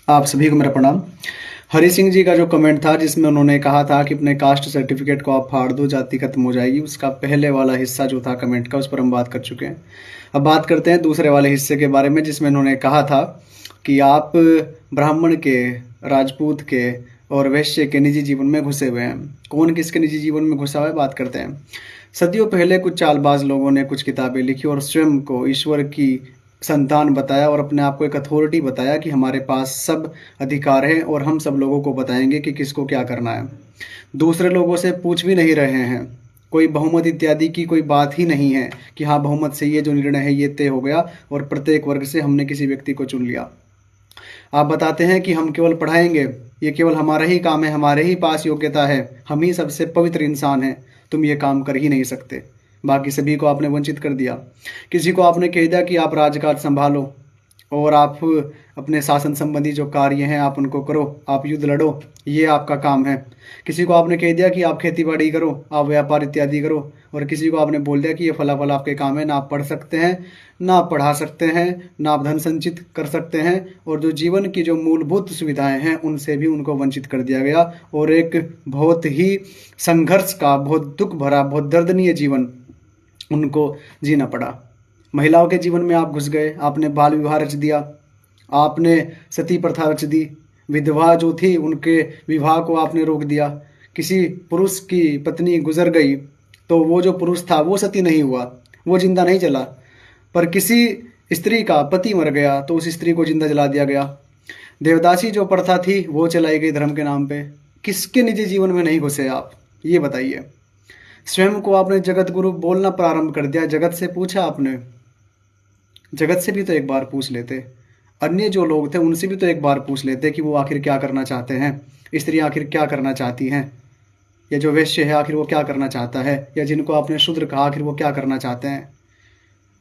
आप सभी को मेरा प्रणाम। हरि सिंह जी का जो कमेंट था जिसमें उन्होंने कहा था कि अपने कास्ट सर्टिफिकेट को आप फाड़ दो, जाति खत्म हो जाएगी, उसका पहले वाला हिस्सा जो था कमेंट का, उस पर हम बात कर चुके हैं। अब बात करते हैं दूसरे वाले हिस्से के बारे में, जिसमें उन्होंने कहा था कि आप ब्राह्मण के, राजपूत के और वैश्य के निजी जीवन में घुसे हुए हैं। कौन किसके निजी जीवन में घुसा हुआ है, बात करते हैं। सदियों पहले कुछ चालबाज लोगों ने कुछ किताबें लिखी और स्वयं को ईश्वर की संतान बताया और अपने आप को एक अथॉरिटी बताया कि हमारे पास सब अधिकार हैं और हम सब लोगों को बताएंगे कि किसको क्या करना है। दूसरे लोगों से पूछ भी नहीं रहे हैं, कोई बहुमत इत्यादि की कोई बात ही नहीं है कि हाँ बहुमत से ये जो निर्णय है ये तय हो गया और प्रत्येक वर्ग से हमने किसी व्यक्ति को चुन लिया। आप बताते हैं कि हम केवल पढ़ाएंगे, ये केवल हमारा ही काम है, हमारे ही पास योग्यता है, हम ही सबसे पवित्र इंसान हैं, तुम ये काम कर ही नहीं सकते। बाकी सभी को आपने वंचित कर दिया। किसी को आपने कह दिया कि आप राजकाज संभालो और आप अपने शासन संबंधी जो कार्य हैं आप उनको करो, आप युद्ध लड़ो, ये आपका काम है। किसी को आपने कह दिया कि आप खेती बाड़ी करो, आप व्यापार इत्यादि करो, और किसी को आपने बोल दिया कि ये फला फला आपके काम है, ना आप पढ़ सकते हैं, ना आप पढ़ा सकते हैं, ना आप धन संचित कर सकते हैं, और जो जीवन की जो मूलभूत सुविधाएं हैं उनसे भी उनको वंचित कर दिया गया और एक बहुत ही संघर्ष का, बहुत दुख भरा, बहुत दर्दनीय जीवन उनको जीना पड़ा। महिलाओं के जीवन में आप घुस गए, आपने बाल विवाह रच दिया, आपने सती प्रथा रच दी, विधवा जो थी उनके विवाह को आपने रोक दिया। किसी पुरुष की पत्नी गुजर गई तो वो जो पुरुष था वो सती नहीं हुआ, वो जिंदा नहीं जला, पर किसी स्त्री का पति मर गया तो उस स्त्री को जिंदा जला दिया गया। देवदासी जो प्रथा थी वो चलाई गई धर्म के नाम पे। किसके निजी जीवन में नहीं घुसे आप, ये बताइए। स्वयं को आपने जगत गुरु बोलना प्रारंभ कर दिया। जगत से पूछा आपने, जगत से भी तो एक बार पूछ लेते, अन्य जो लोग थे उनसे भी तो एक बार पूछ लेते कि वो आखिर क्या करना चाहते हैं, स्त्री आखिर क्या करना चाहती हैं, या जो वैश्य है आखिर वो क्या करना चाहता है, या जिनको आपने शूद्र कहा आखिर वो क्या करना चाहते हैं।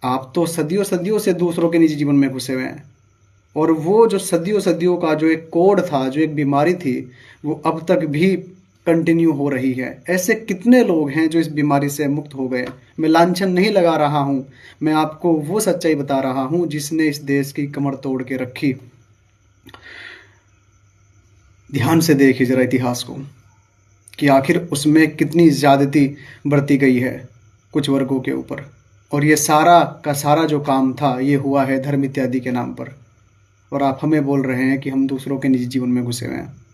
आप तो सदियों सदियों से दूसरों के निजी जीवन में घुसे हुए हैं, और वो जो सदियों सदियों का जो एक कोड था, जो एक बीमारी थी, वो अब तक भी कंटिन्यू हो रही है। ऐसे कितने लोग हैं जो इस बीमारी से मुक्त हो गए। मैं लांछन नहीं लगा रहा हूँ, मैं आपको वो सच्चाई बता रहा हूँ जिसने इस देश की कमर तोड़ के रखी। ध्यान से देखिए जरा इतिहास को कि आखिर उसमें कितनी ज्यादती बरती गई है कुछ वर्गों के ऊपर, और ये सारा का सारा जो काम था ये हुआ है धर्म इत्यादि के नाम पर, और आप हमें बोल रहे हैं कि हम दूसरों के निजी जीवन में घुसे हुए हैं।